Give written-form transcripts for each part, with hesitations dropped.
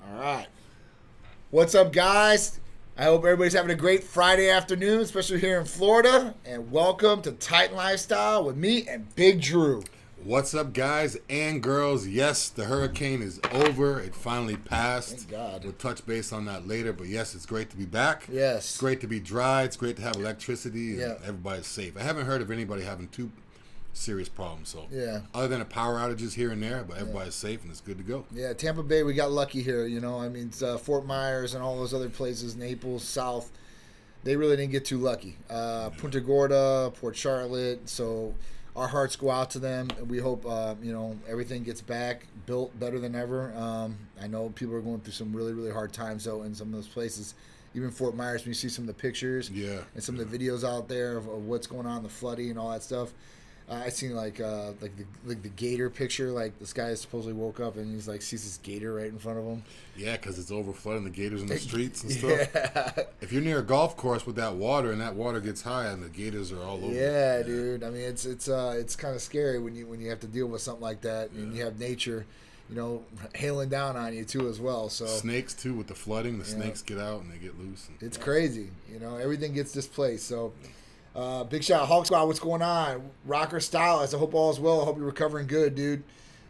All right. What's up, guys? I hope everybody's having a great Friday afternoon, especially here in Florida. And welcome to Titan Lifestyle with me and Big Drew. What's up, guys and girls? Yes, the hurricane is over. It finally passed. Thank God. We'll touch base on that later. But yes, it's great to be back. Yes. It's great to be dry. It's great to have electricity. And Yeah. everybody's safe. I haven't heard of anybody having too serious problems. So Yeah. other than the power outages here and there, but everybody's safe and it's good to go. Yeah, Tampa Bay, we got lucky here. It's Fort Myers and all those other places, Naples, South. They really didn't get too lucky. Punta Gorda, Port Charlotte. So our hearts go out to them. We hope, everything gets back, built better than ever. I know people are going through some really, really hard times, though, in some of those places. Even Fort Myers, when you see some of the pictures and some of the videos out there of what's going on, the flooding and all that stuff. I seen like the gator picture. Like this guy supposedly woke up and he's like sees this gator right in front of him. Yeah, because it's over flooding the gators in the streets and stuff. Yeah. If you're near a golf course with that water and that water gets high and the gators are all over. Yeah, dude. I mean, it's kind of scary when you have to deal with something like that and you have nature, hailing down on you too as well. So snakes too with the flooding. The snakes get out and they get loose. It's crazy. Everything gets displaced. So. Big shout out, Hawk Squad, what's going on? Rocker Stylist, I hope all is well. I hope you're recovering good, dude.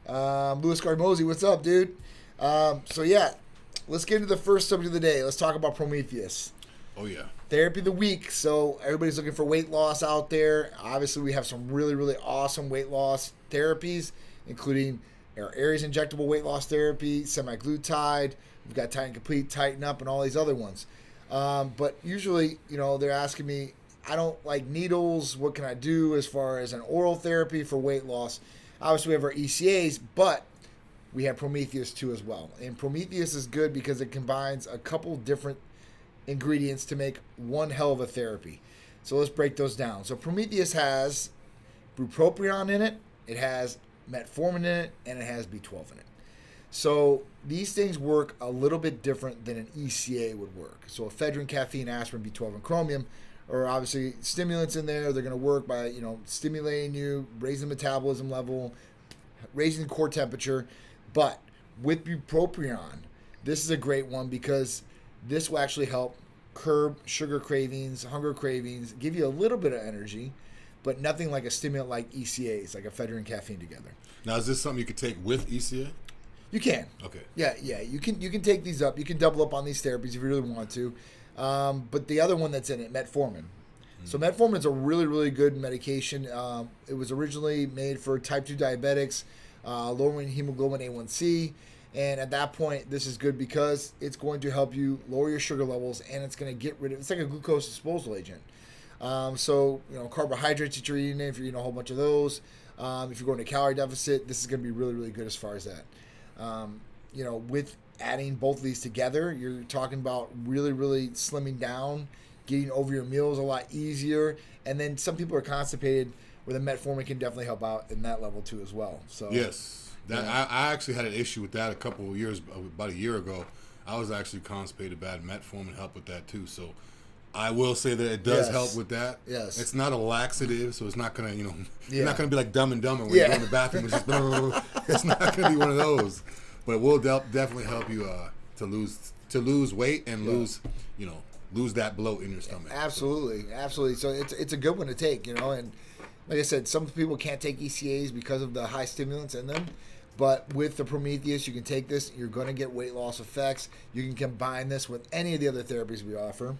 Louis Carmosi, what's up, dude? Let's get into the first subject of the day. Let's talk about Prometheus. Oh, yeah. Therapy of the week. So everybody's looking for weight loss out there. Obviously, we have some really, really awesome weight loss therapies, including our Aries injectable weight loss therapy, semaglutide. We've got Titan Complete, Tighten Up, and all these other ones. But usually, they're asking me, I don't like needles. What can I do as far as an oral therapy for weight loss? Obviously, we have our ECAs, but we have Prometheus too as well. And Prometheus is good because it combines a couple different ingredients to make one hell of a therapy. So let's break those down. So Prometheus has bupropion in it, it has metformin in it, and it has B12 in it. So these things work a little bit different than an ECA would work. So ephedrine, caffeine, aspirin, B12, and chromium are obviously stimulants in there. They're going to work by, stimulating you, raising the metabolism level, raising the core temperature. But with bupropion, this is a great one because this will actually help curb sugar cravings, hunger cravings, give you a little bit of energy, but nothing like a stimulant like ECAs, like ephedrine and caffeine together. Now, is this something you could take with ECA? You can. Okay. Yeah. You can take these up. You can double up on these therapies if you really want to. But the other one that's in it, metformin. So metformin is a really, really good medication. It was originally made for type 2 diabetics, lowering hemoglobin A1C. And at that point, this is good because it's going to help you lower your sugar levels and it's going to get rid of, it's like a glucose disposal agent. Carbohydrates that you're eating, if you're eating a whole bunch of those, if you're going to calorie deficit, this is going to be really, really good as far as that. With adding both of these together, you're talking about really, really slimming down, getting over your meals a lot easier. And then some people are constipated where the metformin can definitely help out in that level too as well. So yes, I actually had an issue with that a couple of years, about a year ago. I was actually constipated bad. Metformin helped with that too. So I will say that it does help with that. Yes. It's not a laxative, so it's not going to, you're not going to be like Dumb and Dumber when you go in the bathroom. It's just, it's not going to be one of those. But it will definitely help you to lose weight and lose that bloat in your stomach. Absolutely. So it's a good one to take, and like I said, some people can't take ECAs because of the high stimulants in them. But with the Prometheus, you can take this. You're going to get weight loss effects. You can combine this with any of the other therapies we offer.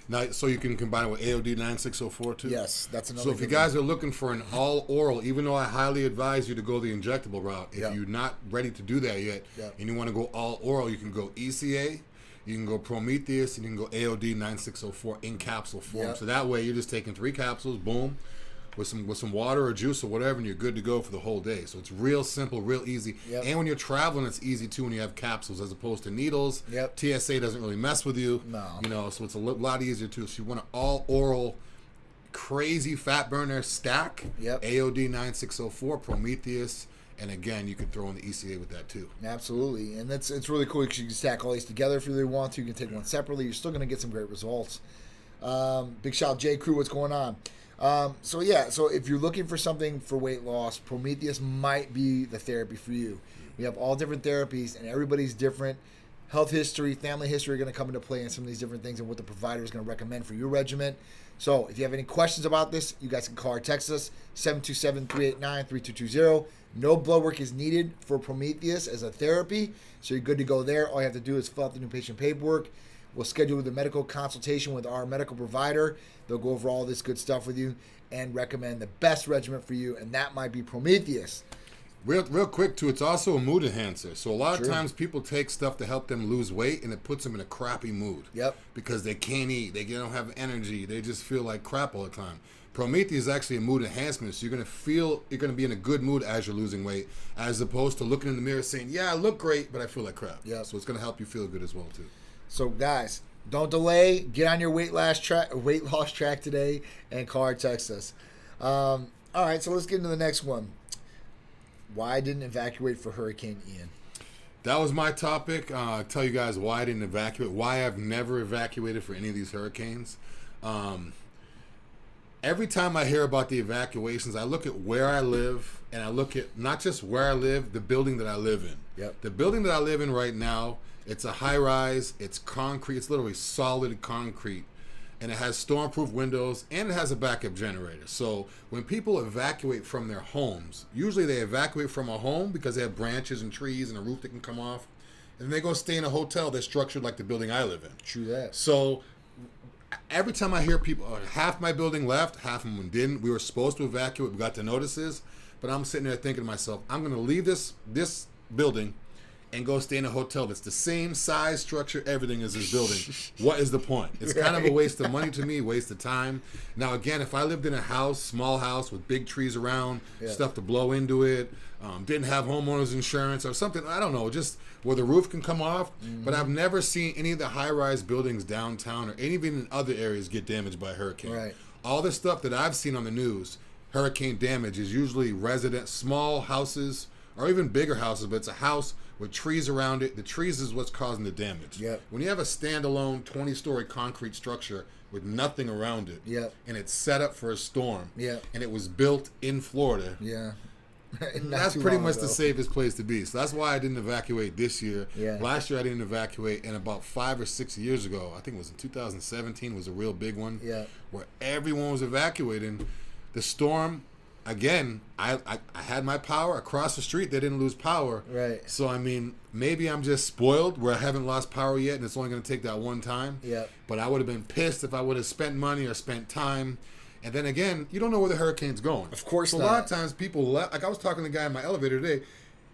Now, so you can combine it with AOD 9604 too? Yes, that's another. So if you guys are looking for an all-oral, even though I highly advise you to go the injectable route, if you're not ready to do that yet, and you want to go all-oral, you can go ECA, you can go Prometheus, and you can go AOD 9604 in capsule form. So that way you're just taking 3 capsules, boom, with some water or juice or whatever, and you're good to go for the whole day. So it's real simple, real easy. And when you're traveling, it's easy too when you have capsules as opposed to needles. TSA doesn't really mess with you. No. So it's a lot easier too. So you want an all oral, crazy fat burner stack. AOD 9604, Prometheus, and again, you can throw in the ECA with that too. Absolutely, and it's really cool because you can stack all these together if you really want to. You can take one separately. You're still going to get some great results. Big shout out J Crew, what's going on? So if you're looking for something for weight loss, Prometheus might be the therapy for you. We have all different therapies, and everybody's different. health history, family history are going to come into play in some of these different things and what the provider is going to recommend for your regimen. So if you have any questions about this, you guys can call or text us, 727-389-3220. No blood work is needed for Prometheus as a therapy, so you're good to go there. All you have to do is fill out the new patient paperwork. We'll schedule the medical consultation with our medical provider. They'll go over all this good stuff with you and recommend the best regimen for you, and that might be Prometheus. Real quick, too, it's also a mood enhancer. So a lot of times people take stuff to help them lose weight, and it puts them in a crappy mood. Yep. Because they can't eat. They don't have energy. They just feel like crap all the time. Prometheus is actually a mood enhancement, so you're going to be in a good mood as you're losing weight, as opposed to looking in the mirror saying, yeah, I look great, but I feel like crap. Yep. So it's going to help you feel good as well, too. So, guys, don't delay. Get on your weight loss track today and call or text us. All right, so let's get into the next one. Why I didn't evacuate for Hurricane Ian. That was my topic. I'll tell you guys why I didn't evacuate, why I've never evacuated for any of these hurricanes. Every time I hear about the evacuations, I look at where I live, and I look at not just where I live, the building that I live in. Yep. The building that I live in right now, it's a high-rise, it's concrete, it's literally solid concrete, and it has storm-proof windows, and it has a backup generator. So when people evacuate from their homes, usually they evacuate from a home because they have branches and trees and a roof that can come off, and they go stay in a hotel that's structured like the building I live in. True that. So every time I hear people, half my building left, half of them didn't. We were supposed to evacuate. We got the notices. But I'm sitting there thinking to myself, I'm going to leave this building and go stay in a hotel that's the same size, structure, everything as this building. What is the point? It's kind of a waste of money to me, waste of time. Now, again, if I lived in a house, small house with big trees around, stuff to blow into it, didn't have homeowners insurance or something, I don't know, just where the roof can come off. Mm-hmm. But I've never seen any of the high-rise buildings downtown or even in other areas get damaged by a hurricane. Right. All the stuff that I've seen on the news, hurricane damage, is usually small houses or even bigger houses, but it's a house with trees around it. The trees is what's causing the damage. Yep. When you have a standalone 20-story concrete structure with nothing around it, yep, and it's set up for a storm, yep, and it was built in Florida, yeah, that's pretty much the safest place to be. So that's why I didn't evacuate this year. Yeah. Last year I didn't evacuate, and about 5 or 6 years ago, I think it was in 2017, was a real big one, yeah, where everyone was evacuating. The storm, again, I had my power. Across the street, they didn't lose power. Right. So, I mean, maybe I'm just spoiled where I haven't lost power yet, and it's only going to take that one time. Yeah. But I would have been pissed if I would have spent money or spent time. And then again, you don't know where the hurricane's going. Of course so not. A lot of times people left. Like I was talking to the guy in my elevator today.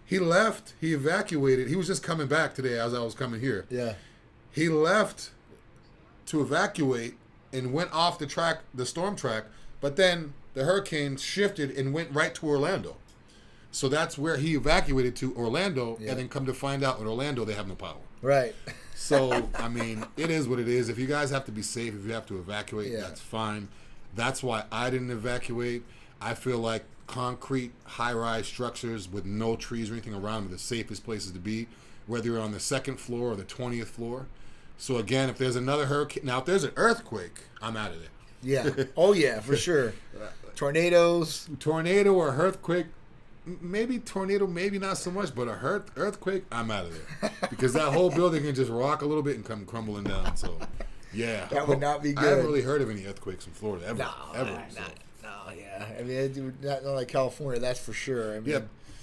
He left. He evacuated. He was just coming back today as I was coming here. Yeah. He left to evacuate and went off the storm track, but then the hurricane shifted and went right to Orlando. So that's where he evacuated to, Orlando, and then come to find out in Orlando they have no power. Right. So, I mean, it is what it is. If you guys have to be safe, if you have to evacuate, that's fine. That's why I didn't evacuate. I feel like concrete, high-rise structures with no trees or anything around are the safest places to be, whether you're on the second floor or the 20th floor. So, again, if there's another hurricane... Now, if there's an earthquake, I'm out of there. Yeah. Oh, yeah, for sure. Tornadoes. Tornado or earthquake, maybe tornado, maybe not so much, but a earthquake, I'm out of there. Because that whole building can just rock a little bit and come crumbling down. So, yeah. That would not be good. I haven't really heard of any earthquakes in Florida ever. Yeah. I mean, not like California, that's for sure. I mean, yeah.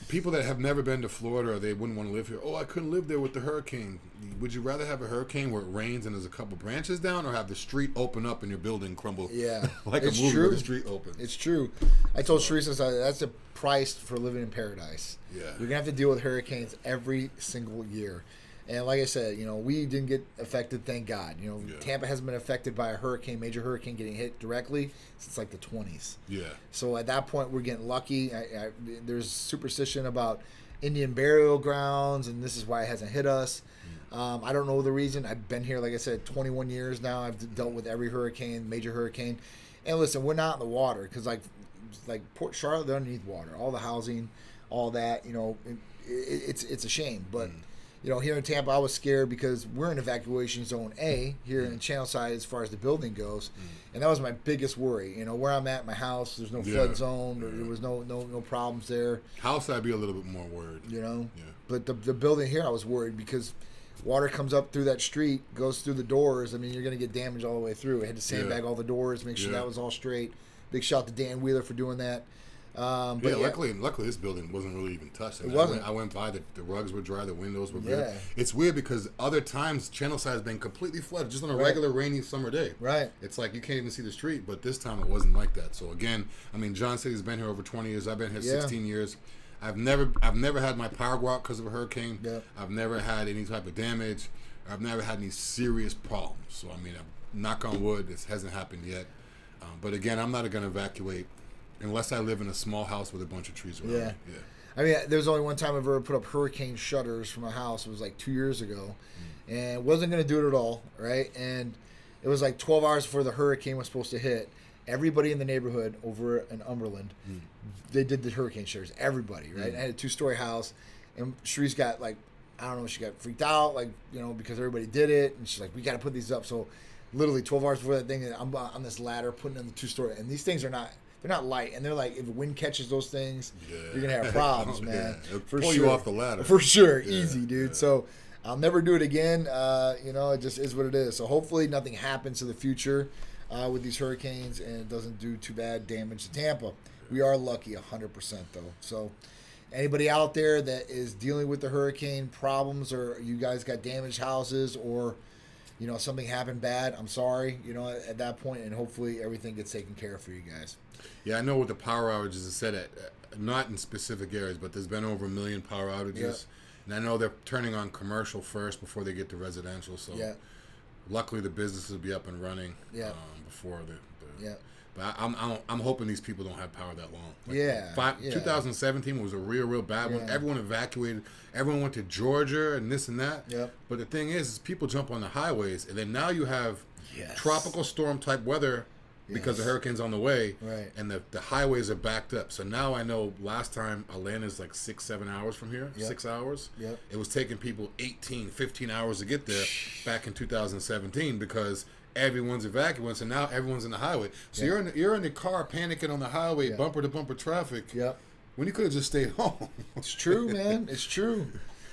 People that have never been to Florida, or they wouldn't want to live here. Oh, I couldn't live there with the hurricane. Would you rather have a hurricane where it rains and there's a couple branches down, or have the street open up and your building crumble? Yeah, like it's a movie where the street opens. It's true. I told Teresa that's the price for living in paradise. Yeah, you're gonna have to deal with hurricanes every single year. And like I said, we didn't get affected, thank God. Tampa hasn't been affected by a major hurricane getting hit directly since like the 20s. Yeah. So at that point, we're getting lucky. There's superstition about Indian burial grounds, and this is why it hasn't hit us. I don't know the reason. I've been here, like I said, 21 years now. I've dealt with every hurricane, major hurricane. And listen, we're not in the water because like Port Charlotte, they're underneath water. All the housing, all that, it's a shame. But here in Tampa, I was scared because we're in evacuation zone A here in Channelside as far as the building goes, and that was my biggest worry. Where I'm at, my house, there's no flood zone. There was no problems there. House, I'd be a little bit more worried. But the building here, I was worried because Water comes up through that street, goes through the doors. I mean, you're going to get damage all the way through. I had to sandbag all the doors, make sure that was all straight. Big shout to Dan Wheeler for doing that. Luckily this building wasn't really even touched. It wasn't. I went by, the rugs were dry, the windows were good. Yeah. It's weird because other times Channelside has been completely flooded just on a regular rainy summer day. Right. It's like you can't even see the street, but this time it wasn't like that. So again, I mean, John said he's been here over 20 years. I've been here 16 years. I've never had my power go out because of a hurricane. Yep. I've never had any type of damage. I've never had any serious problems. So I mean, knock on wood, this hasn't happened yet. But again, I'm not going to evacuate unless I live in a small house with a bunch of trees around. Yeah. I mean, there's only one time I've ever put up hurricane shutters for my house. It was like 2 years ago, and wasn't going to do it at all, right? And it was like 12 hours before the hurricane was supposed to hit. Everybody in the neighborhood over in Umberland, they did the hurricane shutters. Everybody, right? I had a 2-story house, and Shree's got like, I don't know, she got freaked out, like, you know, because everybody did it, and she's like, we got to put these up. So literally 12 hours before that thing, I'm on this ladder putting in the 2-story, and these things are not. They're not light, and they're like, if the wind catches those things, you're gonna have problems, man. For pull you off the ladder. For sure, easy, dude. So I'll never do it again. You know, it just is what it is. So hopefully nothing happens in the future with these hurricanes, and it doesn't do too bad damage to Tampa. We are lucky, 100% though. So anybody out there that is dealing with the hurricane problems, or you guys got damaged houses, or you know something happened bad, I'm sorry. You know, at that point, and hopefully everything gets taken care of for you guys. Yeah, I know with the power outages, it said not in specific areas, but there's been over 1 million power outages. Yep. And I know they're turning on commercial first before they get to residential. So luckily the businesses will be up and running before the But I'm hoping these people don't have power that long. Like 2017 was a real bad one. Everyone evacuated. Everyone went to Georgia and this and that. Yep. But the thing is people jump on the highways, and then now you have tropical storm type weather. Because the hurricane's on the way, and the highways are backed up. So now I know last time Atlanta's like 6-7 hours from here, 6 hours. Yep. It was taking people 18-15 hours to get there back in 2017 because everyone's evacuating. So now everyone's in the highway. So you're in the car panicking on the highway, bumper to bumper traffic. Yep. When you could have just stayed home. It's true, man. It's true.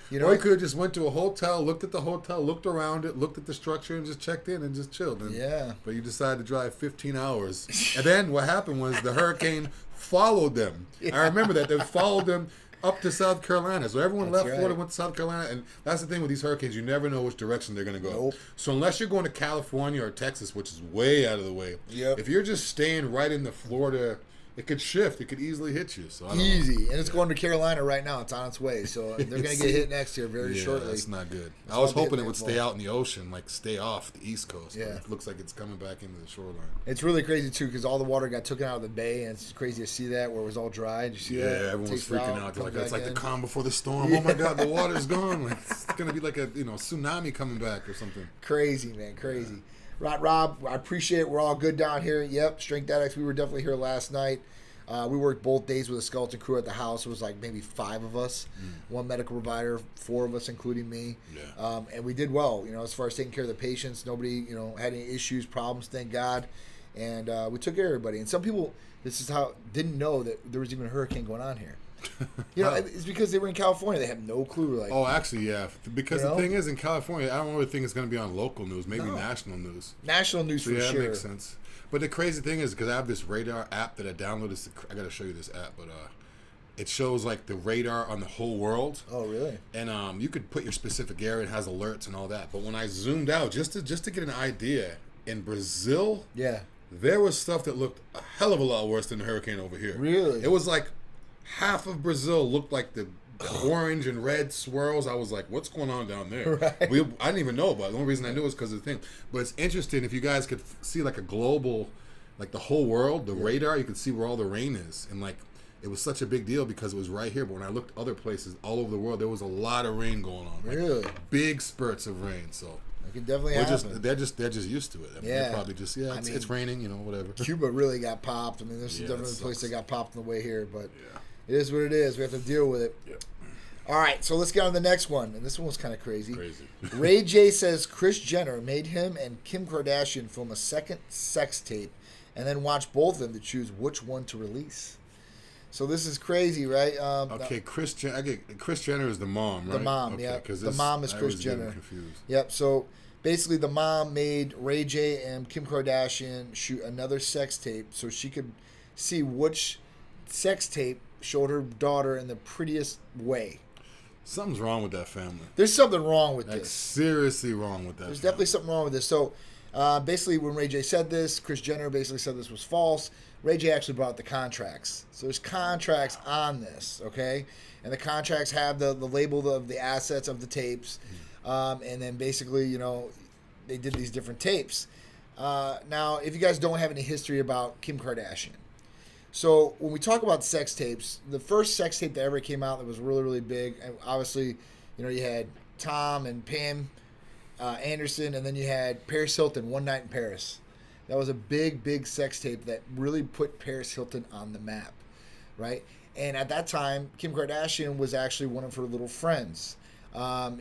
You know, or you could have just went to a hotel, looked at the hotel, looked around it, looked at the structure, and just checked in and just chilled. And, but you decided to drive 15 hours. And then what happened was the hurricane followed them. I remember that. They followed them up to South Carolina. So everyone left Florida, went to South Carolina. And that's the thing with these hurricanes. You never know which direction they're going to go. Nope. So unless you're going to California or Texas, which is way out of the way, if you're just staying right in the Florida, it could shift. It could easily hit you. So easy. And it's going to Carolina right now. It's on its way. So they're going to get hit next year very shortly. That's not good. I was hoping it would stay out in the ocean, like stay off the East Coast. But it looks like it's coming back into the shoreline. It's really crazy, too, because all the water got taken out of the bay. And it's crazy to see that where it was all dry. Did you see that? Yeah, everyone was freaking out. Like, it's like the calm before the storm. Oh, my God, the water's gone. Like, it's going to be like a tsunami coming back or something. Crazy, man. Crazy. Rob, I appreciate it. We're all good down here. Yep, Strength Addicts. We were definitely here last night. We worked both days with a skeleton crew at the house. It was like maybe 5 of us, one medical provider, 4 of us, including me. Yeah. And we did well, as far as taking care of the patients. Nobody, had any issues, problems, thank God. And we took care of everybody. And some people, didn't know that there was even a hurricane going on here. It's because they were in California. They have no clue. Like, actually, yeah. Because the thing is, in California, I don't really think it's going to be on local news, maybe national news. National news for sure. Yeah, that makes sense. But the crazy thing is, because I have this radar app that I downloaded. I got to show you this app, but it shows like the radar on the whole world. Oh, really? And you could put your specific area. It has alerts and all that. But when I zoomed out, just to get an idea, in Brazil, there was stuff that looked a hell of a lot worse than the hurricane over here. Really? It was like half of Brazil looked like the orange and red swirls. I was like, what's going on down there? Right. I didn't even know about it. The only reason I knew was because of the thing. But it's interesting if you guys could see like a global, like the whole world, the radar, you could see where all the rain is. And like, it was such a big deal because it was right here. But when I looked other places all over the world, there was a lot of rain going on. Really? Like, big spurts of rain. So it could definitely happen. They're just used to it. I mean, they're probably just, it's raining, whatever. Cuba really got popped. I mean, there's definitely a place that got popped on the way here, but it is what it is. We have to deal with it. Yeah. All right, so let's get on to the next one. And this one was kind of crazy. Ray J says Kris Jenner made him and Kim Kardashian film a second sex tape and then watch both of them to choose which one to release. So this is crazy, right? Okay, Kris Jenner is the mom, right? The mom, okay, yeah. The mom is Kris Jenner. Yep. So basically, the mom made Ray J and Kim Kardashian shoot another sex tape so she could see which sex tape showed her daughter in the prettiest way. Something's wrong with that family. There's something wrong with this. Seriously wrong with that. There's definitely something wrong with this. So basically, when Ray J said this, Kris Jenner basically said this was false. Ray J actually brought the contracts. So there's contracts on this, okay? And the contracts have the label of the assets of the tapes. And then basically, you know, they did these different tapes. Now, if you guys don't have any history about Kim Kardashian. So when we talk about sex tapes, the first sex tape that ever came out that was really, really big, and obviously, you know, you had Tom and Pam Anderson, and then you had Paris Hilton, One Night in Paris. That was a big, big sex tape that really put Paris Hilton on the map, right? And at that time, Kim Kardashian was actually one of her little friends.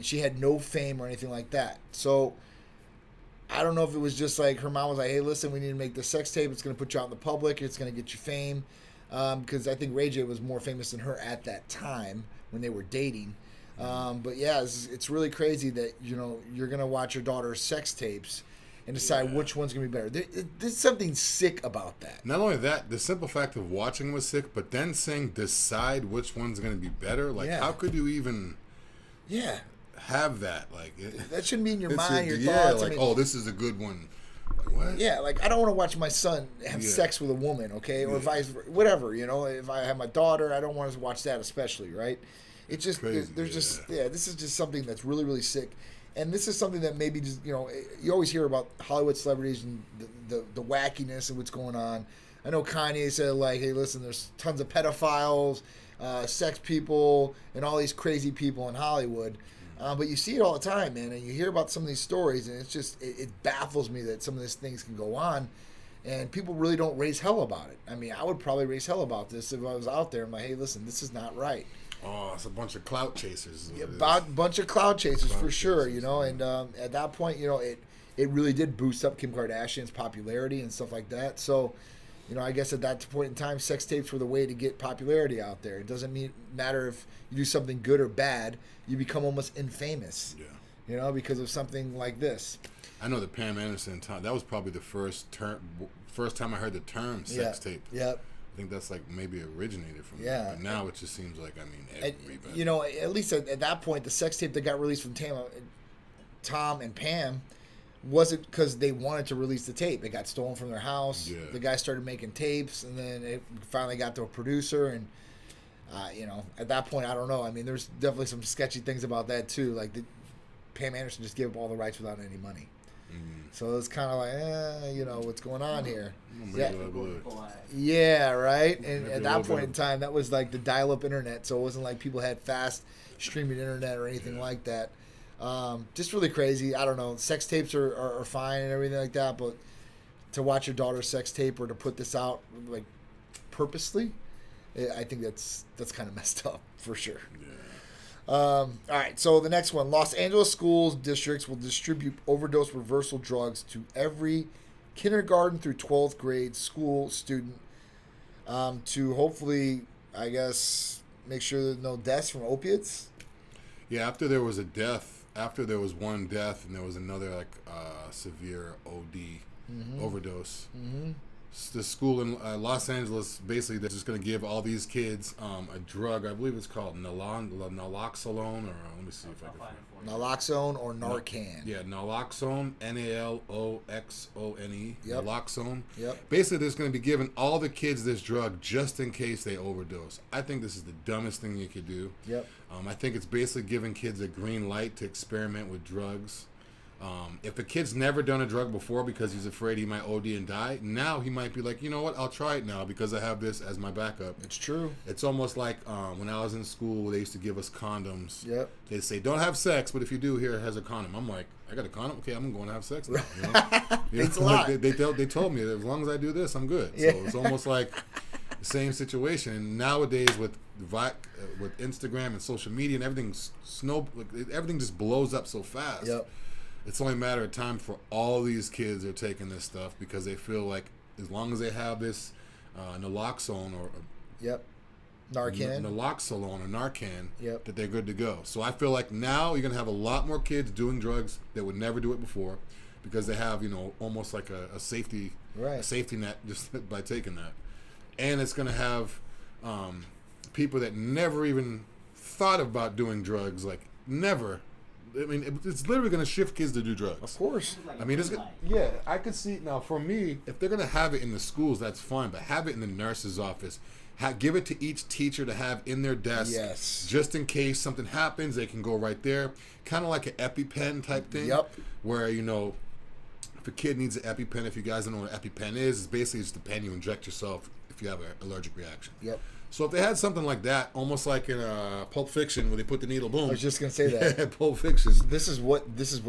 She had no fame or anything like that. So I don't know if it was just like her mom was like, hey, listen, we need to make this sex tape. It's going to put you out in the public. It's going to get you fame. Because I think Ray J was more famous than her at that time when they were dating. But yeah, it's really crazy that, you know, you're going to watch your daughter's sex tapes and decide which one's going to be better. There's something sick about that. Not only that, the simple fact of watching was sick, but then saying decide which one's going to be better. Like, how could you even have that? Like, that shouldn't be in your mind, your thoughts. Like, I mean, this is a good one. Like, what? Yeah, like, I don't want to watch my son have sex with a woman, okay? Or vice versa, whatever, you know? If I have my daughter, I don't want to watch that especially, right? It's just, crazy, this is just something that's really, really sick. And this is something that maybe just, you know, you always hear about Hollywood celebrities and the wackiness of what's going on. I know Kanye said, like, hey, listen, there's tons of pedophiles, sex people, and all these crazy people in Hollywood. But you see it all the time, man, and you hear about some of these stories, and it's just, it baffles me that some of these things can go on, and people really don't raise hell about it. I mean, I would probably raise hell about this if I was out there. I'm like, hey, listen, this is not right. Oh, it's a bunch of clout chasers. Yeah, bunch of clout chasers for sure, you know. And at that point, you know, it really did boost up Kim Kardashian's popularity and stuff like that. So, you know, I guess at that point in time, sex tapes were the way to get popularity out there. It doesn't matter if you do something good or bad. You become almost infamous, you know, because of something like this. I know the Pam Anderson time. That was probably the first time I heard the term sex tape. Yep. I think that's like maybe originated from that. But now it just seems like, I mean, everybody. You know, at least at that point, the sex tape that got released from Tom and Pam wasn't because they wanted to release the tape. It got stolen from their house. Yeah. The guy started making tapes, and then it finally got to a producer. And, you know, at that point, I don't know. I mean, there's definitely some sketchy things about that, too. Like, Pam Anderson just gave up all the rights without any money. So it's kind of like, you know, what's going on here? Yeah, right? And at that point in time, that was like the dial-up internet, so it wasn't like people had fast streaming internet or anything like that. Just really crazy. I don't know. Sex tapes are fine and everything like that, but to watch your daughter's sex tape or to put this out, like, purposely, I think that's kind of messed up, for sure. Yeah. All right, so the next one. Los Angeles schools districts will distribute overdose reversal drugs to every kindergarten through 12th grade school student to hopefully, I guess, make sure there's no deaths from opiates. Yeah, after there was one death and there was another, like, severe OD, overdose. Mm-hmm. The school in Los Angeles, basically, they're just going to give all these kids a drug. I believe it's called naloxone, or let me see if I can find it. Naloxone or Narcan. Yeah, naloxone, Naloxone. Yep. Naloxone. Yep. Basically, they're going to be giving all the kids this drug just in case they overdose. I think this is the dumbest thing you could do. Yep. I think it's basically giving kids a green light to experiment with drugs. If a kid's never done a drug before because he's afraid he might OD and die, now he might be like, you know what, I'll try it now because I have this as my backup. It's true. It's almost like when I was in school, they used to give us condoms. Yep. They'd say, don't have sex, but if you do, here it has a condom. I'm like, I got a condom? Okay, I'm going to have sex now. You know? Thanks a lot. They told me that as long as I do this, I'm good. Yeah. So it's almost like the same situation. And nowadays with Instagram and social media and everything, everything just blows up so fast. Yep. It's only a matter of time for all these kids are taking this stuff because they feel like as long as they have this naloxone or yep. Narcan, naloxone or Narcan, yep. that they're good to go. So I feel like now you're gonna have a lot more kids doing drugs that would never do it before, because they have, you know, almost like a safety net just by taking that. And it's gonna have people that never even thought about doing drugs, like never. I mean, it's literally going to shift kids to do drugs. Of course. I mean, yeah, I could see now. For me, if they're going to have it in the schools, that's fine. But have it in the nurse's office. Give it to each teacher to have in their desk. Yes. Just in case something happens, they can go right there. Kind of like an EpiPen type thing. Yep. Where, you know, if a kid needs an EpiPen, if you guys don't know what an EpiPen is, it's basically just a pen you inject yourself if you have an allergic reaction. Yep. So if they had something like that, almost like in Pulp Fiction, where they put the needle, boom. I was just gonna say that. Yeah, Pulp Fiction. This is what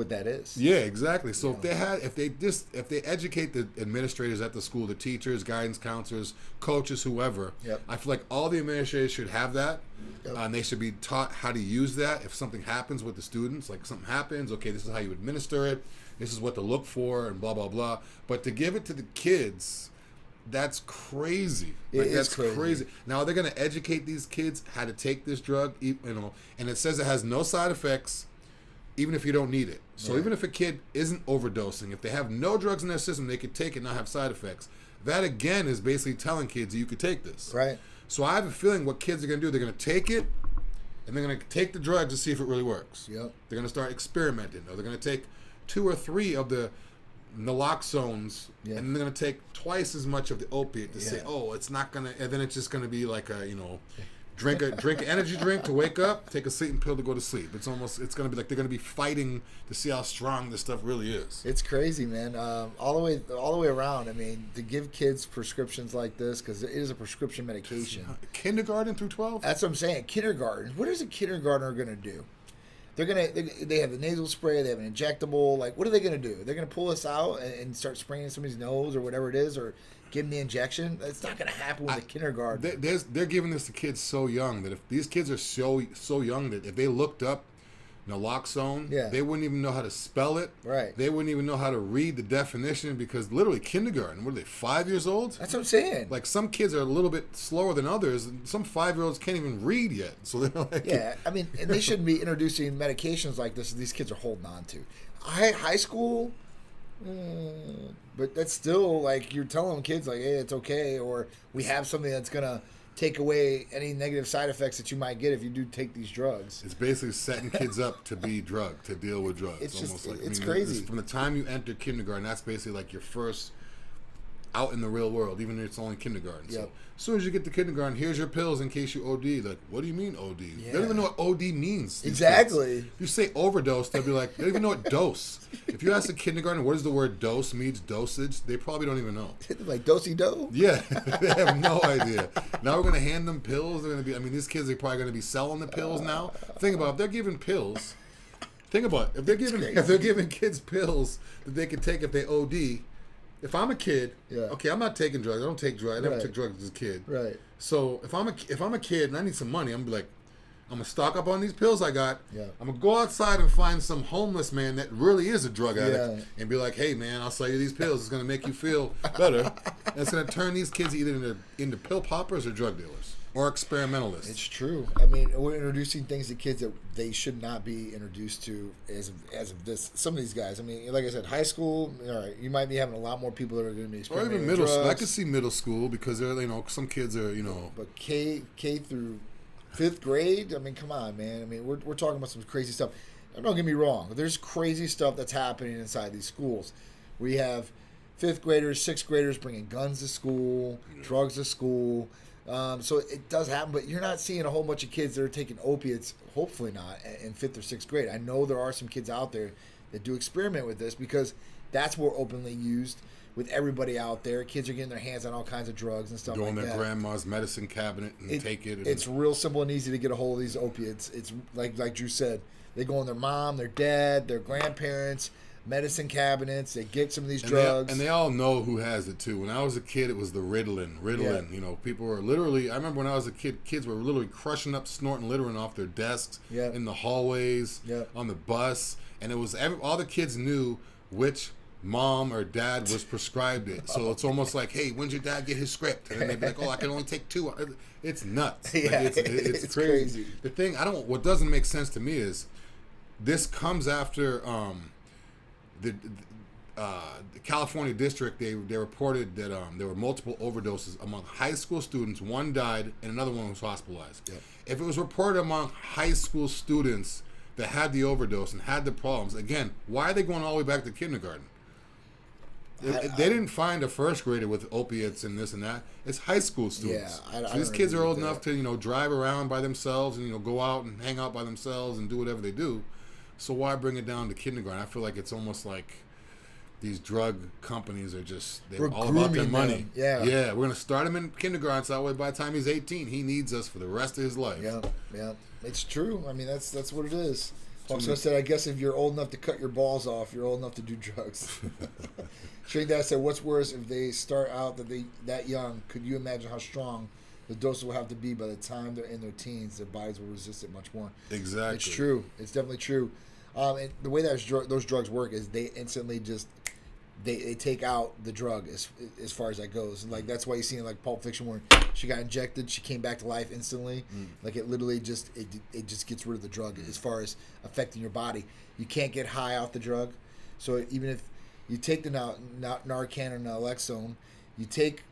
that is. Yeah, exactly. So if they educate the administrators at the school, the teachers, guidance counselors, coaches, whoever, yep. I feel like all the administrators should have that, yep. And they should be taught how to use that. If something happens with the students, like something happens, okay, this is how you administer it. This is what to look for, and blah blah blah. But to give it to the kids, that's crazy. Like, that's crazy. Now they're going to educate these kids how to take this drug, you know, and it says it has no side effects, even if you don't need it. So even if a kid isn't overdosing, if they have no drugs in their system, they could take it and not have side effects. That again is basically telling kids that you could take this. Right. So I have a feeling what kids are going to do, they're going to take it, and they're going to take the drug to see if it really works. Yep. They're going to start experimenting. Or they're going to take 2 or 3 of the naloxones, and they're going to take twice as much of the opiate to say, oh, it's not going to, and then it's just going to be like a, you know, drink an energy drink to wake up, take a sleeping pill to go to sleep. It's going to be like they're going to be fighting to see how strong this stuff really is. It's crazy, man. All the way around. I mean, to give kids prescriptions like this, because it is a prescription medication. Kindergarten through 12? That's what I'm saying. Kindergarten. What is a kindergartner going to do? They have a nasal spray, they have an injectable. Like, what are they going to do? They're going to pull this out and start spraying in somebody's nose or whatever it is, or give them the injection? That's not going to happen with a kindergarten. They're giving this to kids so young that if these kids are so young that if they looked up naloxone, they wouldn't even know how to spell it. Right. They wouldn't even know how to read the definition, because literally kindergarten, what are they, 5 years old? That's what I'm saying. Like, some kids are a little bit slower than others, and some 5-year-olds can't even read yet. So they're like, yeah, I mean, and they shouldn't be introducing medications like this that these kids are holding on to. High school, but that's still like you're telling kids like, hey, it's okay, or we have something that's gonna take away any negative side effects that you might get if you do take these drugs. It's basically setting kids up to be drugged, to deal with drugs. It's almost just, like, it's crazy. From the time you enter kindergarten, that's basically like your first out in the real world, even if it's only kindergarten. So as soon as you get to kindergarten, here's your pills in case you OD. Like, what do you mean OD? They don't even know what OD means. Exactly. If you say overdose, they'll be like, they don't even know what dose. If you ask a kindergarten, what does the word dose means, dosage, they probably don't even know. Like do-si-do? Yeah, they have no idea. Now we're going to hand them pills. They're going to be, I mean, these kids are probably going to be selling the pills now. Think about it. If they're giving pills, think about it. If they're giving kids pills that they can take if they OD, if I'm a kid, okay, I'm not taking drugs. I don't take drugs. I never took drugs as a kid. Right. So if I'm a kid and I need some money, I'm gonna be like, I'm gonna stock up on these pills I got. Yeah. I'm gonna go outside and find some homeless man that really is a drug addict and be like, hey man, I'll sell you these pills. It's gonna make you feel better. And it's gonna turn these kids either into pill poppers or drug dealers or experimentalists. It's true. I mean, we're introducing things to kids that they should not be introduced to as of this. Some of these guys, I mean, like I said, high school, all right, you might be having a lot more people that are going to be experimenting. Or even middle with drugs. school. I could see middle school because they're, you know, some kids are, you know. But K through 5th grade, I mean, come on, man. I mean, we're talking about some crazy stuff. And don't get me wrong. There's crazy stuff that's happening inside these schools. We have 5th graders, 6th graders bringing guns to school, drugs to school. So it does happen, but you're not seeing a whole bunch of kids that are taking opiates, hopefully not, in 5th or 6th grade. I know there are some kids out there that do experiment with this because that's more openly used with everybody out there. Kids are getting their hands on all kinds of drugs and stuff like that. Go in their grandma's medicine cabinet and take it. It's real simple and easy to get a hold of these opiates. It's like Drew said, they go in their mom, their dad, their grandparents' medicine cabinets. They get some of these drugs. And they all know who has it, too. When I was a kid, it was the Ritalin. Yeah. You know, people were literally, I remember when I was a kid, kids were literally crushing up, snorting Ritalin off their desks, in the hallways, on the bus. And it was, all the kids knew which mom or dad was prescribed it. So it's almost like, hey, when's your dad get his script? And then they'd be like, oh, I can only take 2. It's nuts. Yeah, like it's crazy. The thing, what doesn't make sense to me is this comes after the California district. They reported that there were multiple overdoses among high school students. One died and another one was hospitalized. Yep. If it was reported among high school students that had the overdose and had the problems, again, why are they going all the way back to kindergarten? They didn't find a first grader with opiates and this and that. It's high school students. Yeah, so these kids are old enough to drive around by themselves and go out and hang out by themselves and do whatever they do. So why bring it down to kindergarten? I feel like it's almost like these drug companies are they're all about their money. Yeah, we're gonna start him in kindergarten so that way by the time he's 18, he needs us for the rest of his life. Yeah, it's true. I mean, that's what it is. Also said, I guess if you're old enough to cut your balls off, you're old enough to do drugs. Shane Dad said, what's worse if they start out that young? Could you imagine how strong the dose will have to be by the time they're in their teens? Their bodies will resist it much more. Exactly. It's true. It's definitely true. And the way that those drugs work is they instantly they take out the drug as far as that goes. And like that's why you see in like Pulp Fiction where she got injected, she came back to life instantly. Like it literally it just gets rid of the drug as far as affecting your body. You can't get high off the drug. So even if you take the Narcan or naloxone, you take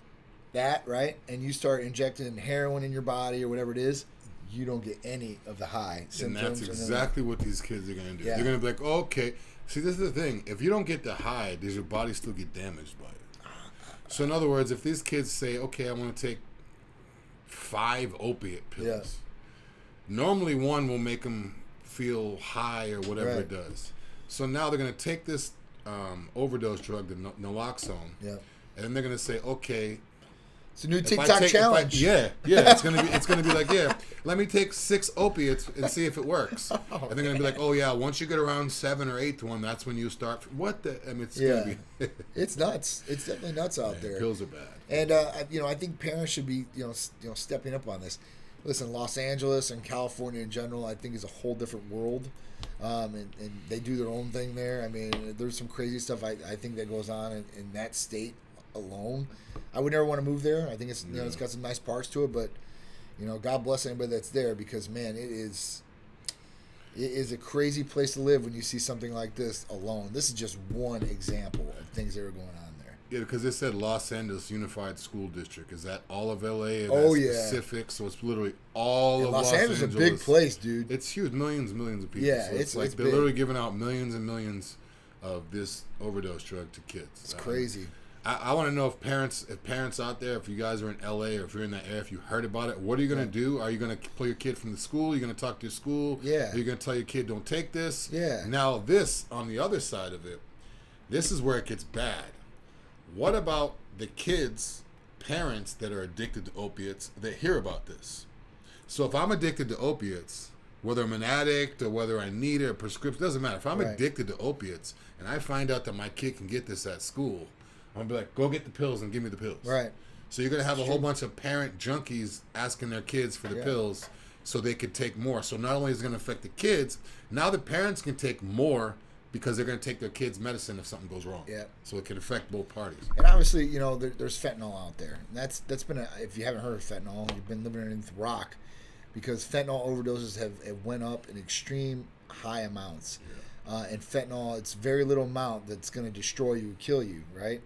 that, right, and you start injecting heroin in your body or whatever it is, you don't get any of the high symptoms. And that's exactly what these kids are going to do. Yeah. They're going to be like, oh, okay. See, this is the thing. If you don't get the high, does your body still get damaged by it? So in other words, if these kids say, okay, I want to take 5 opiate pills, normally one will make them feel high or whatever it does. So now they're going to take this overdose drug, the naloxone, and then they're going to say, okay, it's a new TikTok challenge. It's gonna be like, let me take 6 opiates and see if it works. And they're gonna be like, oh yeah, once you get around 7 or 8th one, that's when you start. What the? I mean, it's gonna be. It's nuts. It's definitely nuts out there. Pills are bad. And I think parents should be stepping up on this. Listen, Los Angeles and California in general, I think is a whole different world. And they do their own thing there. I mean, there's some crazy stuff I think that goes on in that state alone. I would never want to move there. I think it's it's got some nice parts to it, but God bless anybody that's there because man, it is a crazy place to live when you see something like this alone. This is just one example of things that are going on there. Yeah, because it said Los Angeles Unified School District. Is that all of LA? Specific, so it's literally all of Los Angeles. Los Angeles is a big place, dude. It's huge, millions of people. Yeah, so it's like they're literally giving out millions and millions of this overdose drug to kids. It's crazy. I want to know if parents out there, if you guys are in LA or if you're in that area, if you heard about it, what are you going to do? Are you going to pull your kid from the school? Are you going to talk to your school? Yeah. Are you going to tell your kid don't take this? Yeah. Now this, on the other side of it, this is where it gets bad. What about the kids, parents that are addicted to opiates that hear about this? So if I'm addicted to opiates, whether I'm an addict or whether I need a prescription, doesn't matter. If I'm addicted to opiates and I find out that my kid can get this at school, I'm going to be like, go get the pills and give me the pills. Right. So you're going to have a whole bunch of parent junkies asking their kids for the pills so they could take more. So not only is it going to affect the kids, now the parents can take more because they're going to take their kids' medicine if something goes wrong. Yeah. So it can affect both parties. And obviously, there's fentanyl out there. And that's been if you haven't heard of fentanyl, you've been living underneath a rock because fentanyl overdoses have went up in extreme high amounts. Yeah. And fentanyl, it's very little amount that's going to destroy you, kill you, right?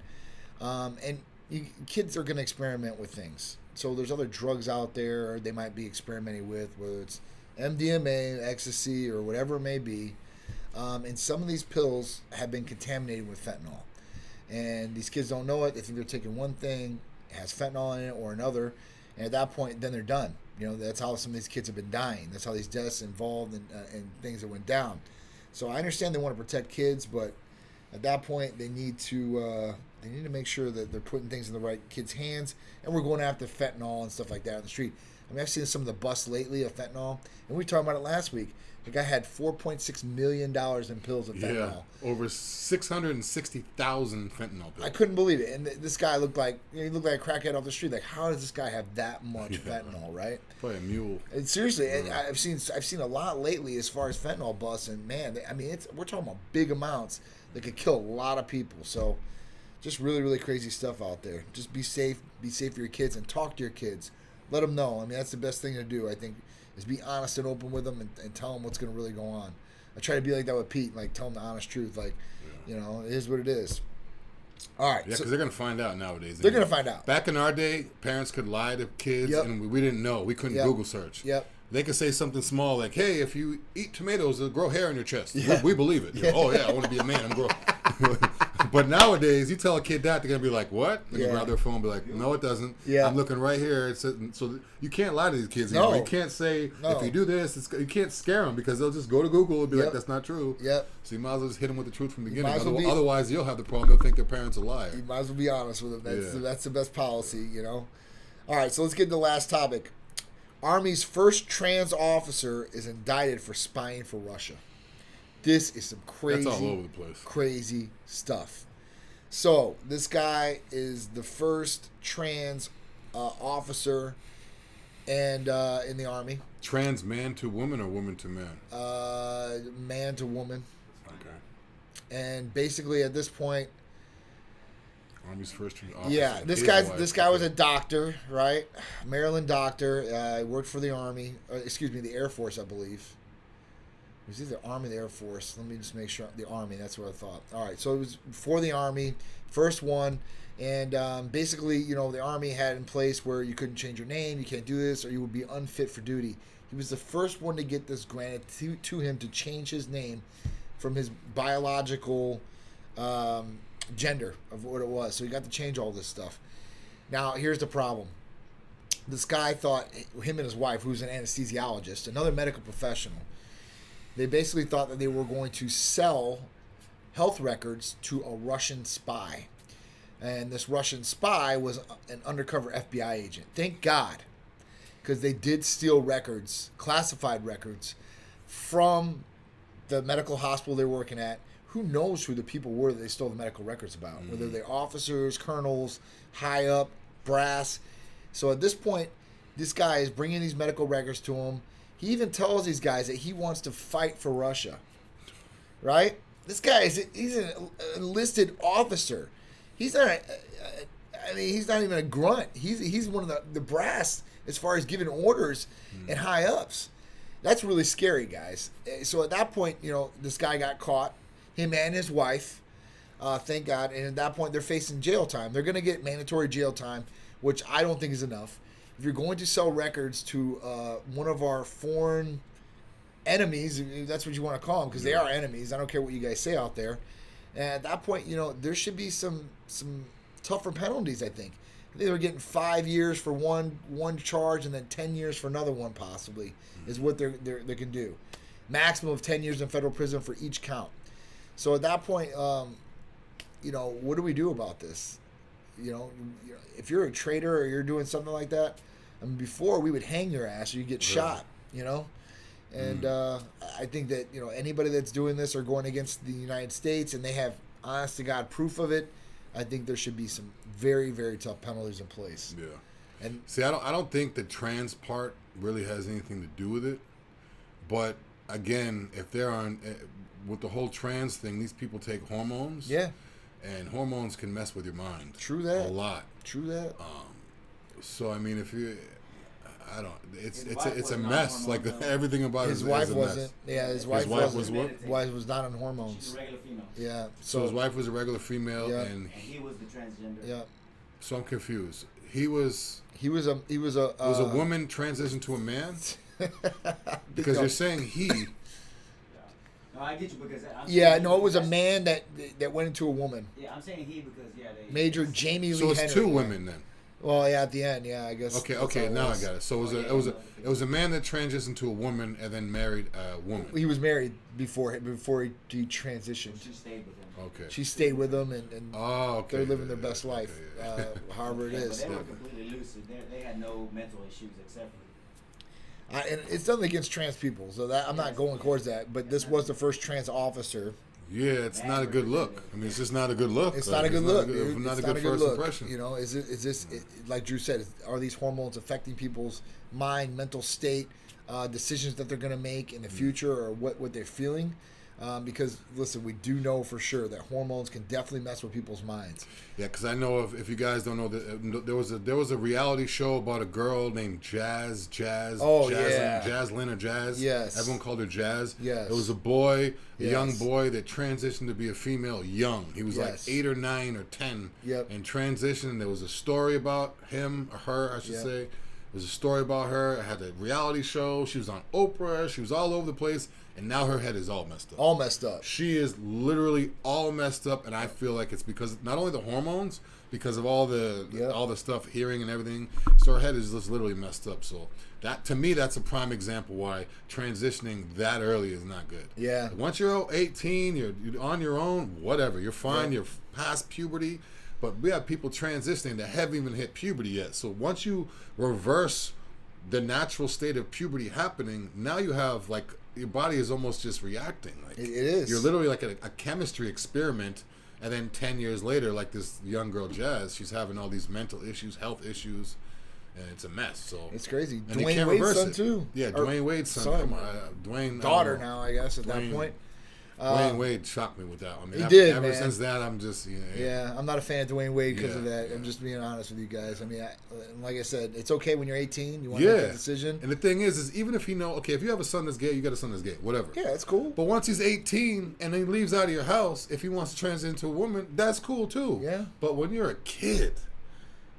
Kids are going to experiment with things. So there's other drugs out there they might be experimenting with, whether it's MDMA, ecstasy, or whatever it may be. And some of these pills have been contaminated with fentanyl. And these kids don't know it. They think they're taking one thing, it has fentanyl in it, or another. And at that point, then they're done. That's how some of these kids have been dying. That's how these deaths involved in things that went down. So I understand they want to protect kids, but at that point, they need to make sure that they're putting things in the right kids' hands, and we're going after fentanyl and stuff like that on the street. I mean, I've seen some of the busts lately of fentanyl, and we were talking about it last week. The guy had $4.6 million in pills of fentanyl. Yeah, over 660,000 fentanyl pills. I couldn't believe it. And this guy looked like a crackhead off the street. Like, how does this guy have that much fentanyl, right? Probably a mule. And seriously, and I've seen a lot lately as far as fentanyl busts, and man, we're talking about big amounts that could kill a lot of people. So just really, really crazy stuff out there. Just be safe for your kids, and talk to your kids. Let them know. I mean, that's the best thing to do, I think, is be honest and open with them and tell them what's going to really go on. I try to be like that with Pete, like tell him the honest truth. Like, you know, it is what it is. All right. Yeah, because they're going to find out nowadays. They're going to find out. Back in our day, parents could lie to kids, and we didn't know. We couldn't Google search. Yep. They could say something small like, hey, if you eat tomatoes, it'll grow hair on your chest. We believe it. Yeah. Oh, yeah, I want to be a man. I'm grow. But nowadays, you tell a kid that, they're going to be like, what? They're going to grab their phone and be like, no, it doesn't. Yeah. I'm looking right here. So you can't lie to these kids anymore. You can't say, if you do this, you can't scare them, because they'll just go to Google and be like, that's not true. Yep. So you might as well just hit them with the truth from the beginning. Otherwise, you'll have the problem. They'll think their parents are lying. You might as well be honest with them. That's the best policy, you know. All right, so let's get to the last topic. Army's first trans officer is indicted for spying for Russia. This is some crazy, that's all over the place. Crazy stuff. So this guy is the first trans officer, and in the Army. Trans man to woman or woman to man? Man to woman. Okay. And basically, at this point, Army's first officer. Yeah, this guy was a doctor, right? Maryland doctor. He worked for the Army. The Air Force, I believe. It was either Army or the Air Force. Let me just make sure. The Army, that's what I thought. All right, so it was for the Army, first one. And basically, you know, the Army had in place where you couldn't change your name, you can't do this, or you would be unfit for duty. He was the first one to get this granted to him to change his name from his biological gender of what it was. So he got to change all this stuff. Now, here's the problem. This guy thought, him and his wife, who's an anesthesiologist, another medical professional, they basically thought that they were going to sell health records to a Russian spy. And this Russian spy was an undercover FBI agent. Thank God, because they did steal records, classified records, from the medical hospital they were working at. Who knows who the people were that they stole the medical records about, whether they're officers, colonels, high up, brass. So at this point, this guy is bringing these medical records to him. He even tells these guys that he wants to fight for Russia, right? This guy he's an enlisted officer. He's not he's not even a grunt. He's one of the brass as far as giving orders and high ups. That's really scary, guys. So at that point, you know, this guy got caught. Him and his wife, thank God. And at that point, they're facing jail time. They're going to get mandatory jail time, which I don't think is enough. If you're going to sell records to one of our foreign enemies, if that's what you want to call them, because they are enemies. I don't care what you guys say out there. And at that point, you know, there should be some tougher penalties, I think. They were getting 5 years for one charge and then 10 years for another one, possibly, is what they can do. Maximum of 10 years in federal prison for each count. So at that point, you know, what do we do about this? You know, if you're a traitor or you're doing something like that, I mean, before we would hang your ass or you get shot, you know? And I think that, you know, anybody that's doing this or going against the United States and they have, honest to God, proof of it, I think there should be some very, very tough penalties in place. Yeah. And see, I don't think the trans part really has anything to do with it. But again, if they're on with the whole trans thing, these people take hormones. Yeah. And hormones can mess with your mind. True that. A lot. True that. So I mean, if you, I don't. It's a mess. Like everything about his wife wasn't. Yeah, his wife was what? Wife was not on hormones. She's a regular female. Yeah. So his wife was a regular female, and he was the transgender. Yeah. So I'm confused. He was a woman transitioned to a man. Because you're saying he. No, I get you because it was a man that went into a woman. Yeah, I'm saying he because Major Jamie Lee Henry. So it's two women then. Well, yeah, at the end, yeah, I guess. Okay, now I got it. So it was a man that transitioned to a woman and then married a woman. He was married before he transitioned. She stayed with him. Okay. She stayed with him, and they're living their best life, however it is. But they were completely lucid. They had no mental issues except for. And it's nothing against trans people, so that I'm not going towards that. But this was the first trans officer. Yeah, it's not a good look. I mean, it's just not a good look. It's not a good look. Not a good first impression. You know, is this like Drew said? Are these hormones affecting people's mind, mental state, decisions that they're going to make in the future, or what they're feeling? Because listen, we do know for sure that hormones can definitely mess with people's minds. Yeah, because I know if you guys don't know, there was a reality show about a girl named Jazzlyn or Jazz. Yes. Everyone called her Jazz. Yes. It was a boy, a Yes. young boy that transitioned to be a female young. He was like Yes. 8 or 9 or 10. Yep. And transitioned. There was a story about him or her, I should Yep. say. There was a story about her. It had a reality show. She was on Oprah. She was all over the place. And now her head is all messed up. All messed up. She is literally all messed up, and I feel like it's because not only the hormones, because of all the stuff, hearing and everything. So her head is just literally messed up. So that, to me, that's a prime example why transitioning that early is not good. Yeah. Once you're 18, you're on your own. Whatever, you're fine. Yeah. You're past puberty, but we have people transitioning that haven't even hit puberty yet. So once you reverse the natural state of puberty happening, now you have like. Your body is almost just reacting. Like It is. You're literally like a chemistry experiment, and then 10 years later, like this young girl Jazz, she's having all these mental issues, health issues, and it's a mess. So It's crazy. and you Dwayne can't Wade's reverse son it. too. Yeah, Or Dwayne Wade's son. son. Come on, Dwayne. Daughter now, I guess, at that Dwayne- point. Dwayne Wade shocked me with that one. He did, Ever man. since that, I'm just Yeah, I'm not a fan of Dwayne Wade because of Yeah, that. yeah. I'm just being honest with you guys. I mean, like I said, it's okay when you're 18. You want to make that decision. And the thing is even if if you have a son that's gay, you got a son that's gay, whatever. Yeah, it's cool. But once he's 18 and then he leaves out of your house, if he wants to transition into a woman, that's cool too. Yeah. But when you're a kid,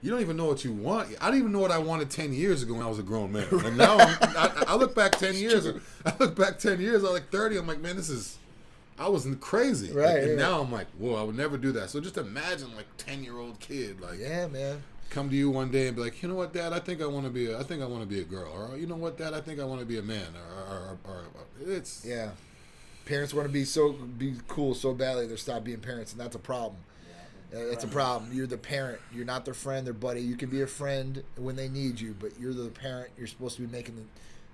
you don't even know what you want. I didn't even know what I wanted 10 years ago when I was a grown man. And now I look back 10 years. I look back 10 years. I was like 30. I'm like, man, I was crazy. Right. And now I'm like, whoa, I would never do that. So just imagine like 10-year-old kid, like, Yeah, man. come to you one day and be like, you know what, Dad, I think I want to be a girl, or you know what, Dad, I think I want to be a man, or it's Yeah. Parents want to be cool so badly they stop being parents, and that's a problem. It's a problem. You're the parent. You're not their friend, their buddy. You can be a friend when they need you, but you're the parent. You're supposed to be making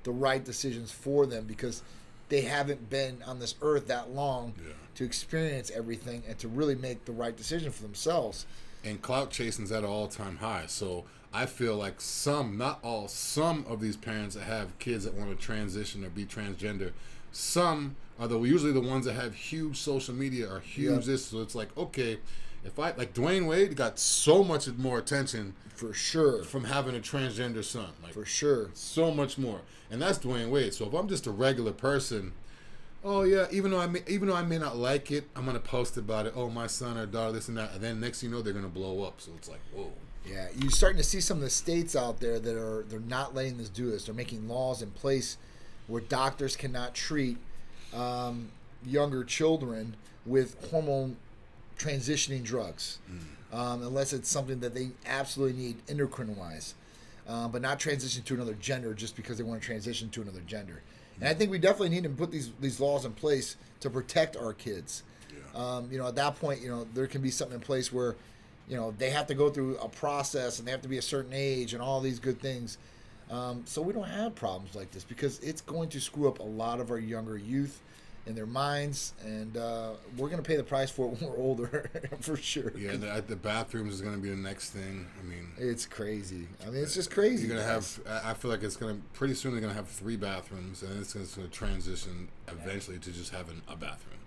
the right decisions for them because they haven't been on this earth that long to experience everything and to really make the right decision for themselves. And clout chasing's at an all-time high. So I feel like some, not all, some of these parents that have kids that want to transition or be transgender, some are usually the ones that have huge social media or huge this. So it's like, okay, if like Dwayne Wade got so much more attention For sure. from having a transgender son, like For sure. so much more, and that's Dwayne Wade. So if I'm just a regular person, oh yeah, even though I may not like it, I'm gonna post about it. Oh, my son or daughter, this and that, and then next thing you know, they're gonna blow up. So it's like, whoa. Yeah, you're starting to see some of the states out there that they're not letting this do this. They're making laws in place where doctors cannot treat younger children with hormone transitioning drugs, unless it's something that they absolutely need endocrine-wise, but not transition to another gender just because they want to transition to another gender. And I think we definitely need to put these laws in place to protect our kids. Yeah. At that point, there can be something in place where, they have to go through a process and they have to be a certain age and all these good things. So we don't have problems like this because it's going to screw up a lot of our younger youth in their minds, and we're going to pay the price for it when we're older, for sure. Yeah, the bathrooms is going to be the next thing. I mean, it's crazy. I mean, it's just crazy. You're going to have, I feel like pretty soon they're going to have 3 bathrooms, and it's going to transition eventually to just having a bathroom.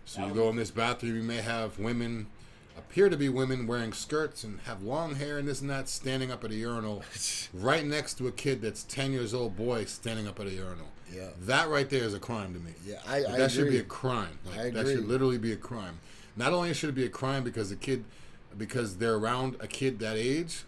So you go in this bathroom, you may have women, appear to be women wearing skirts and have long hair and this and that, standing up at a urinal right next to a kid that's 10 years old boy standing up at a urinal. Yeah. That right there is a crime to me. Yeah, I that should agree. be a crime. I agree. That should literally be a crime. Not only should it be a crime because they're around a kid that age.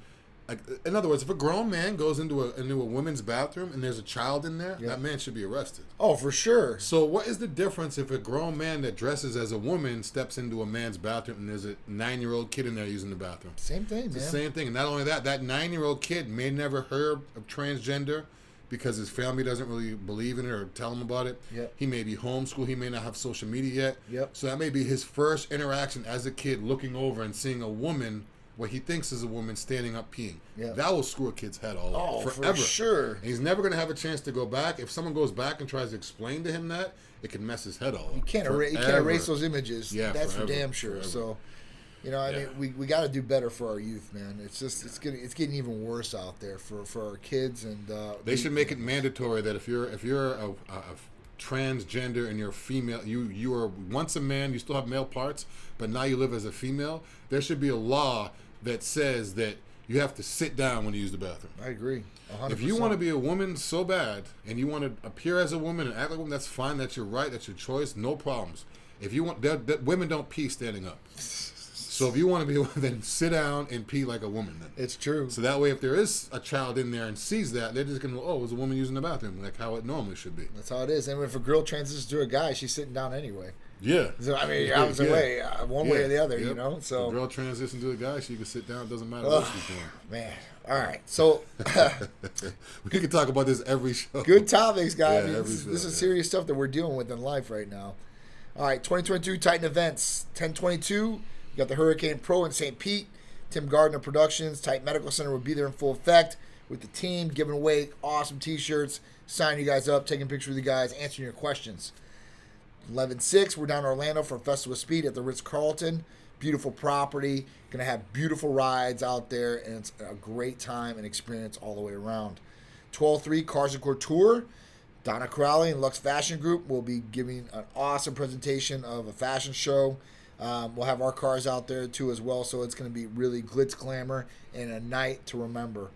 Like, in other words, if a grown man goes into a women's bathroom and there's a child in there, that man should be arrested. Oh, for sure. So what is the difference if a grown man that dresses as a woman steps into a man's bathroom and there's a 9-year-old kid in there using the bathroom? Same thing, It's man. the same thing. And not only that 9-year-old kid may never heard of transgender because his family doesn't really believe in it or tell him about it. Yep. He may be homeschooled. He may not have social media yet. Yep. So that may be his first interaction as a kid, looking over and seeing a woman, what he thinks is a woman, standing up peeing. Yep. That will screw a kid's head all over forever. For sure. And he's never going to have a chance to go back. If someone goes back and tries to explain to him that, it can mess his head all up. You can't erase those images. Yeah, that's forever, for damn sure. forever. So, I mean, we got to do better for our youth, man. It's just it's getting even worse out there for our kids, and They should make it mandatory that if you're transgender and you're female, you are once a man, you still have male parts, but now you live as a female, there should be a law that says that you have to sit down when you use the bathroom. I agree. 100%. If you want to be a woman so bad and you want to appear as a woman and act like a woman, that's fine. That's your right. That's your choice. No problems. If you want, women don't pee standing up. So if you want to be a woman, then sit down and pee like a woman. Then. It's true. So that way, if there is a child in there and sees that, they're just going to, oh, it was a woman using the bathroom, like how it normally should be. That's how it is. And if a girl transitions to a guy, she's sitting down anyway. Yeah. So, I mean, opposite way, one way or the other, Yep. you know? So the girl transitions to a guy, she can sit down. It doesn't matter what she's doing. Man. All right. So we can talk about this every show. Good topics, guys. Yeah, this is serious stuff that we're dealing with in life right now. All right. 2022 Titan events. 10/22. You got the Hurricane Pro in St. Pete. Tim Gardner Productions. Titan Medical Center will be there in full effect with the team, giving away awesome T-shirts, signing you guys up, taking pictures with you guys, answering your questions. 11/6, we're down in Orlando for Festival of Speed at the Ritz-Carlton. Beautiful property. Going to have beautiful rides out there, and it's a great time and experience all the way around. 12/3, Cars and Couture. Donna Crowley and Lux Fashion Group will be giving an awesome presentation of a fashion show. We'll have our cars out there, too, as well, so it's going to be really glitz, glamour, and a night to remember.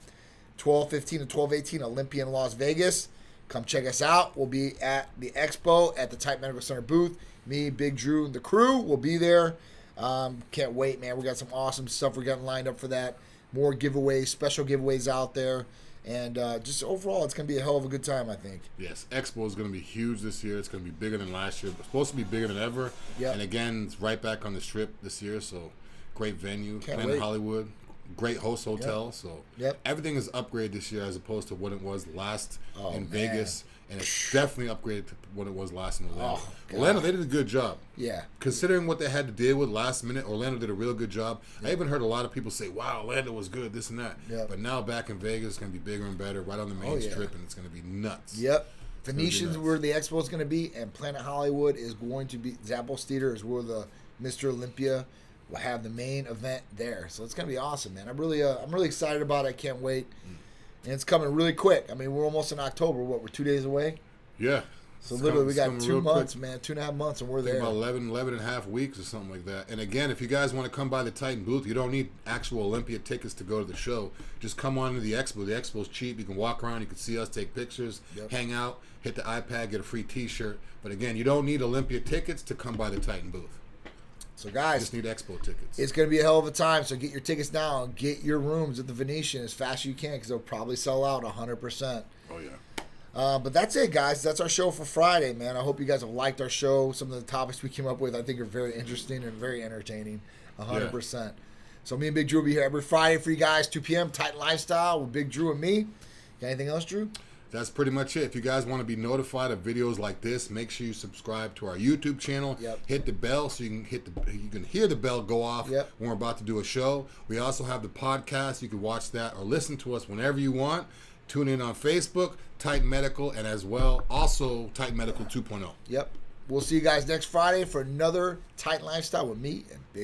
12/15 and 12/18, Olympia in Las Vegas. Come check us out. We'll be at the expo at the Titan Medical Center booth. Me, Big Drew, and the crew will be there. Can't wait, man. We got some awesome stuff we're getting lined up for that. More giveaways, special giveaways out there. And just overall, it's going to be a hell of a good time, I think. Yes, Expo is going to be huge this year. It's going to be bigger than last year. It's supposed to be bigger than ever. Yep. And again, it's right back on the Strip this year. So great venue. Can't Planet wait. Hollywood. Great host hotel. Yep. So Yep. everything is upgraded this year as opposed to what it was last in man. Vegas. And it's definitely upgraded to what it was last in Orlando. Oh, God. Orlando, they did a good job. Yeah. Considering what they had to deal with last minute, Orlando did a real good job. I even heard a lot of people say, wow, Orlando was good, this and that. Yep. But now back in Vegas, it's going to be bigger and better, right on the main strip, and it's going to be nuts. Yep. gonna be Venetian's nuts. where the expo is going to be, and Planet Hollywood is going to be, Zappos Theater is where the Mr. Olympia will have the main event there. So it's going to be awesome, man. I'm really excited about it. I can't wait. And it's coming really quick. I mean, we're almost in October. What, we're 2 days away? Yeah. So It's literally, we got coming 2 real months, quick. man. 2.5 months, and we're I think there. about 11 and a half weeks or something like that. And again, if you guys want to come by the Titan booth, you don't need actual Olympia tickets to go to the show. Just come on to the expo. The expo's cheap. You can walk around. You can see us, take pictures, Yep. hang out, hit the iPad, get a free T-shirt. But again, you don't need Olympia tickets to come by the Titan booth. So, You guys, just need expo tickets. it's going to be a hell of a time. So get your tickets now. Get your rooms at the Venetian as fast as you can because they'll probably sell out 100%. Oh, yeah. But that's it, guys. That's our show for Friday, man. I hope you guys have liked our show. Some of the topics we came up with, I think, are very interesting and very entertaining. 100%. So me and Big Drew will be here every Friday for you guys, 2 p.m. Titan Lifestyle with Big Drew and me. Got anything else, Drew? That's pretty much it. If you guys want to be notified of videos like this, make sure you subscribe to our YouTube channel. Yep. Hit the bell so you can hear the bell go off Yep. when we're about to do a show. We also have the podcast. You can watch that or listen to us whenever you want. Tune in on Facebook, Titan Medical, and as well, also Titan Medical 2.0. Yep. We'll see you guys next Friday for another Titan Lifestyle with me and Big